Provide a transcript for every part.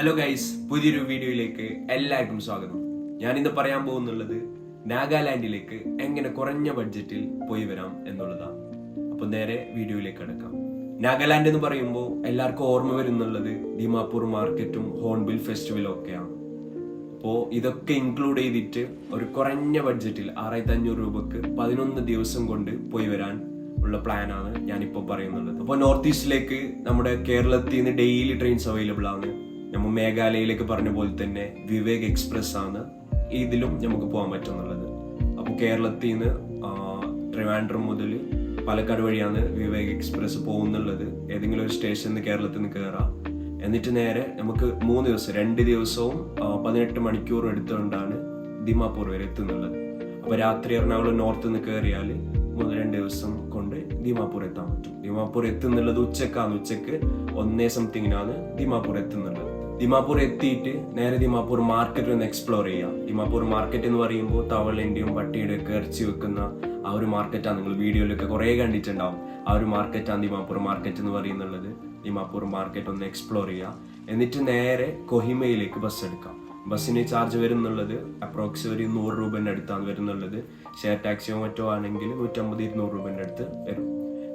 Hello guys, പുതിയൊരു വീഡിയോയിലേക്ക് എല്ലാവർക്കും സ്വാഗതം. ഞാൻ ഇന്ന് പറയാൻ പോകുന്നുള്ളത് നാഗാലാൻഡിലേക്ക് എങ്ങനെ കുറഞ്ഞ ബഡ്ജറ്റിൽ പോയി വരാം എന്നുള്ളതാണ്. അപ്പൊ നേരെ വീഡിയോയിലേക്ക് കിടക്കാം. നാഗാലാൻഡ് എന്ന് പറയുമ്പോൾ എല്ലാവർക്കും ഓർമ്മ വരുന്നുള്ളത് ദിമാപൂർ മാർക്കറ്റും ഹോൺബിൽ ഫെസ്റ്റിവലും ഒക്കെയാണ്. അപ്പോൾ ഇതൊക്കെ ഇൻക്ലൂഡ് ചെയ്തിട്ട് ഒരു കുറഞ്ഞ ബഡ്ജറ്റിൽ 6500 രൂപക്ക് 11 ദിവസം കൊണ്ട് പോയി വരാൻ ഉള്ള പ്ലാനാണ് ഞാനിപ്പോൾ പറയുന്നുള്ളത്. അപ്പോൾ നോർത്ത് ഈസ്റ്റിലേക്ക് നമ്മുടെ കേരളത്തിൽ നിന്ന് ഡെയിലി ട്രെയിൻസ് അവൈലബിൾ ആണ്. നമ്മൾ മേഘാലയയിലേക്ക് പറഞ്ഞ പോലെ തന്നെ വിവേക് എക്സ്പ്രസ് ആണ് ഇതിലും നമുക്ക് പോകാൻ പറ്റുന്നുള്ളത്. അപ്പോൾ കേരളത്തിൽ നിന്ന് ട്രിവാൻഡ്രം മുതൽ പാലക്കാട് വഴിയാണ് വിവേക് എക്സ്പ്രസ് പോകുന്നുള്ളത്. ഏതെങ്കിലും ഒരു സ്റ്റേഷനിൽ കേരളത്തിൽ നിന്ന് കയറാം. എന്നിട്ട് നേരെ നമുക്ക് 3 ദിവസം 2 ദിവസവും 18 മണിക്കൂറും എടുത്തുകൊണ്ടാണ് ദിമാപൂർ വരെ എത്തുന്നുള്ളത്. അപ്പോൾ രാത്രി എറണാകുളം നോർത്ത് നിന്ന് കയറിയാൽ 2 ദിവസം കൊണ്ട് ദിമാപൂർ എത്താൻ പറ്റും. ദിമാപൂർ എത്തുന്നുള്ളത് ഉച്ചക്കാണ്. ഉച്ചക്ക് 1 സംതിങ്ങിനാണ് ദിമാപൂർ എത്തുന്നുള്ളത്. ദിമാപൂർ എത്തിയിട്ട് നേരെ ദിമാപൂർ മാർക്കറ്റ് ഒന്ന് എക്സ്പ്ലോർ ചെയ്യാം. ദിമാപൂർ മാർക്കറ്റ് എന്ന് പറയുമ്പോൾ തവളൻ്റെയും പട്ടിയുടെ ഒക്കെ ഇറച്ചി വെക്കുന്ന ആ ഒരു മാർക്കറ്റാണ്. നിങ്ങൾ വീഡിയോയിലൊക്കെ കുറേ കണ്ടിട്ടുണ്ടാവും. ആ ഒരു മാർക്കറ്റാണ് ദിമാപൂർ മാർക്കറ്റ് എന്ന് പറയുന്നുള്ളത്. ദിമാപൂർ മാർക്കറ്റ് ഒന്ന് എക്സ്പ്ലോർ ചെയ്യാം. എന്നിട്ട് നേരെ കൊഹിമയിലേക്ക് ബസ് എടുക്കാം. ബസ്സിന് ചാർജ് വരുന്നുള്ളത് അപ്രോക്സ് ഒരു 100 രൂപേൻ്റെ അടുത്താണ് വരുന്നുള്ളത്. ഷെയർ ടാക്സിയോ മറ്റോ ആണെങ്കിൽ 150-200 രൂപേൻ്റെ അടുത്ത് വരും.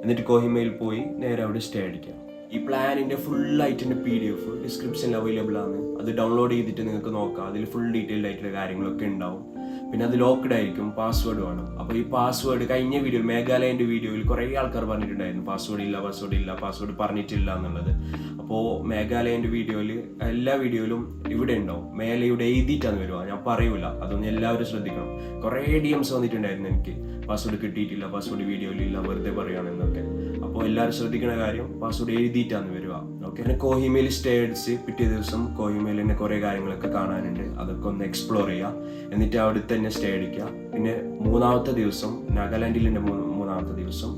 എന്നിട്ട് കൊഹിമയിൽ പോയി നേരെ അവിടെ സ്റ്റേ അടിക്കാം. ഈ പ്ലാനിൻ്റെ ഫുള്ളായിട്ടിൻ്റെ PDF ഡിസ്ക്രിപ്ഷനിൽ അവൈലബിൾ ആണ്. അത് ഡൗൺലോഡ് ചെയ്തിട്ട് നിങ്ങൾക്ക് നോക്കാം. അതിൽ ഫുൾ ഡീറ്റെയിൽഡ് ആയിട്ടുള്ള കാര്യങ്ങളൊക്കെ ഉണ്ടാവും. പിന്നെ അത് ലോക്ക്ഡ് ആയിരിക്കും, പാസ്വേഡ് വേണം. അപ്പോൾ ഈ പാസ്വേഡ് കഴിഞ്ഞ വീഡിയോ മേഘാലയൻ്റെ വീഡിയോയിൽ കുറേ ആൾക്കാർ പറഞ്ഞിട്ടുണ്ടായിരുന്നു പാസ്വേഡ് പറഞ്ഞിട്ടില്ല എന്നുള്ളത്. അപ്പോൾ മേഘാലയൻ്റെ വീഡിയോയിൽ എല്ലാ വീഡിയോയിലും ഇവിടെ ഉണ്ടാവും. മേലെ ഇവിടെ എഴുതിയിട്ടാണ് വരുക. ഞാൻ പറയൂല, അതൊന്നും എല്ലാവരും ശ്രദ്ധിക്കണം. കുറേ DMs വന്നിട്ടുണ്ടായിരുന്നു എനിക്ക്, പാസ്വേഡ് കിട്ടിയിട്ടില്ല, പാസ്വേഡ് വീഡിയോയിലില്ല, വെറുതെ പറയുകയാണെന്നൊക്കെ. അപ്പോൾ എല്ലാവരും ശ്രദ്ധിക്കുന്ന കാര്യം, പാസ്വേഡ് എഴുതിയിട്ടാണ് വരിക. ഓക്കെ. പിന്നെ കോഹിമയിൽ സ്റ്റേ അടിച്ച് പിറ്റേ ദിവസം കോഹിമയിൽ തന്നെ കുറേ കാര്യങ്ങളൊക്കെ കാണാനുണ്ട്. അതൊക്കെ ഒന്ന് എക്സ്പ്ലോർ ചെയ്യുക. എന്നിട്ട് അവിടെ തന്നെ സ്റ്റേ അടിക്കുക. പിന്നെ 3ാമത്തെ ദിവസം നാഗാലാൻഡിൽ തന്നെ 3ാമത്തെ ദിവസം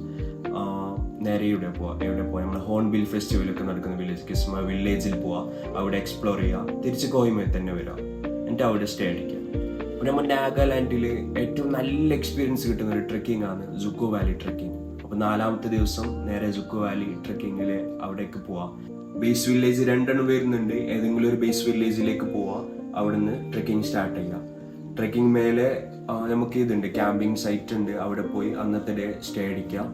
നേരെ എവിടെ പോവാം നമ്മൾ ഹോൺബിൽ ഫെസ്റ്റിവലൊക്കെ നടക്കുന്ന കിസ്മ വില്ലേജിൽ പോവാം. അവിടെ എക്സ്പ്ലോർ ചെയ്യുക. തിരിച്ച് കോഹിമയിൽ തന്നെ വരിക. എന്നിട്ട് അവിടെ സ്റ്റേ അടിക്കുക. അപ്പോൾ നമ്മൾ നാഗാലാൻഡിൽ ഏറ്റവും നല്ല എക്സ്പീരിയൻസ് കിട്ടുന്ന ഒരു ട്രെക്കിംഗ് ആണ് ജുക്കോ വാലി ട്രെക്കിംഗ്. അപ്പോൾ 4ാമത്തെ ദിവസം നേരെ ജുക്കോ വാലി ട്രെക്കിങ്ങിൽ അവിടേക്ക് പോവാം. ബേസ് വില്ലേജ് 2 വരുന്നുണ്ട്. ഏതെങ്കിലും ഒരു ബേസ് വില്ലേജിലേക്ക് പോവാം. അവിടെ നിന്ന് ട്രെക്കിംഗ് സ്റ്റാർട്ട് ചെയ്യാം. ട്രെക്കിംഗ് മേലെ നമുക്ക് ഇതുണ്ട്, ക്യാമ്പിംഗ് സൈറ്റ് ഉണ്ട്. അവിടെ പോയി അന്നത്തെ ഡേ സ്റ്റേ അടിക്കാം.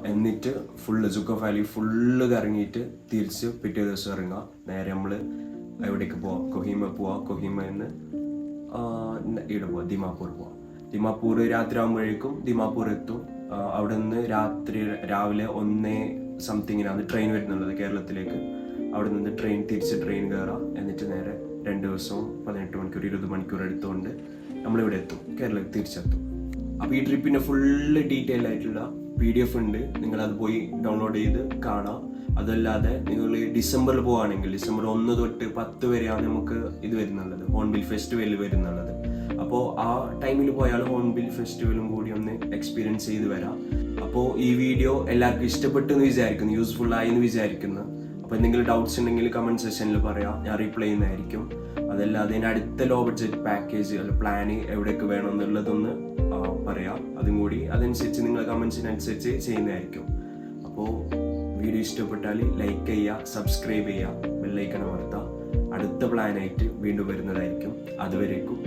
എന്നിട്ട് ഫുള്ള് ജുക്കോ വാലി ഫുള്ള് കറങ്ങിയിട്ട് തിരിച്ച് പിറ്റേ ദിവസം ഇറങ്ങാം. നേരെ നമ്മൾ എവിടേക്ക് പോവാം? കൊഹിമ പോവാം. കൊഹിമയിൽ നിന്ന് ഇവിടെ പോവാം, ദിമാപൂർ പോവാം. ദിമാപൂർ രാത്രി ആകുമ്പോഴേക്കും ദിമാപൂർ എത്തും. അവിടെ നിന്ന് രാവിലെ 1 സംതിങ്ങിനാണ് ട്രെയിൻ വരുന്നുള്ളത് കേരളത്തിലേക്ക്. അവിടെ നിന്ന് തിരിച്ച് ട്രെയിൻ കയറാം. എന്നിട്ട് നേരെ 2 ദിവസവും 18 മണിക്കൂർ 20 മണിക്കൂർ എടുത്തുകൊണ്ട് നമ്മളിവിടെ എത്തും, കേരളത്തിൽ തിരിച്ചെത്തും. അപ്പോൾ ഈ ട്രിപ്പിൻ്റെ ഫുള്ള് ഡീറ്റെയിൽ ആയിട്ടുള്ള PDF ഉണ്ട്. നിങ്ങളത് പോയി ഡൗൺലോഡ് ചെയ്ത് കാണാം. അതല്ലാതെ നിങ്ങൾ ഡിസംബറിൽ പോവുകയാണെങ്കിൽ ഡിസംബർ 1 തൊട്ട് 10 വരെയാണ് നമുക്ക് ഇത് വരുന്നുള്ളത്, ഹോൺബിൽ ഫെസ്റ്റിവൽ വരുന്നുള്ളത്. അപ്പോൾ ആ ടൈമിൽ പോയാൽ ഹോൺബിൽ ഫെസ്റ്റിവലും കൂടി ഒന്ന് എക്സ്പീരിയൻസ് ചെയ്ത് വരാം. അപ്പോൾ ഈ വീഡിയോ എല്ലാവർക്കും ഇഷ്ടപ്പെട്ടു എന്ന് വിചാരിക്കുന്നു, യൂസ്ഫുൾ ആയി എന്ന് വിചാരിക്കുന്നു. അപ്പോൾ എന്തെങ്കിലും ഡൗട്ട്സ് ഉണ്ടെങ്കിൽ കമൻറ്റ് സെക്ഷനിൽ പറയാം, ഞാൻ റിപ്ലൈ ചെയ്യുന്നതായിരിക്കും. അതല്ലാതെ അതിൻ്റെ അടുത്ത ലോ ബഡ്ജറ്റ് പാക്കേജ് അല്ല പ്ലാന് എവിടെയൊക്കെ വേണം എന്നുള്ളതൊന്ന് പറയാം. അതും കൂടി അതനുസരിച്ച് നിങ്ങൾ കമൻസിനനുസരിച്ച് ചെയ്യുന്നതായിരിക്കും. അപ്പോൾ വീഡിയോ ഇഷ്ടപ്പെട്ടാൽ ലൈക്ക് ചെയ്യുക, സബ്സ്ക്രൈബ് ചെയ്യുക, ബെല്ലൈക്കൺ അമർത്തുക. അടുത്ത പ്ലാനായിട്ട് വീണ്ടും വരുന്നതായിരിക്കും. അതുവരേക്കും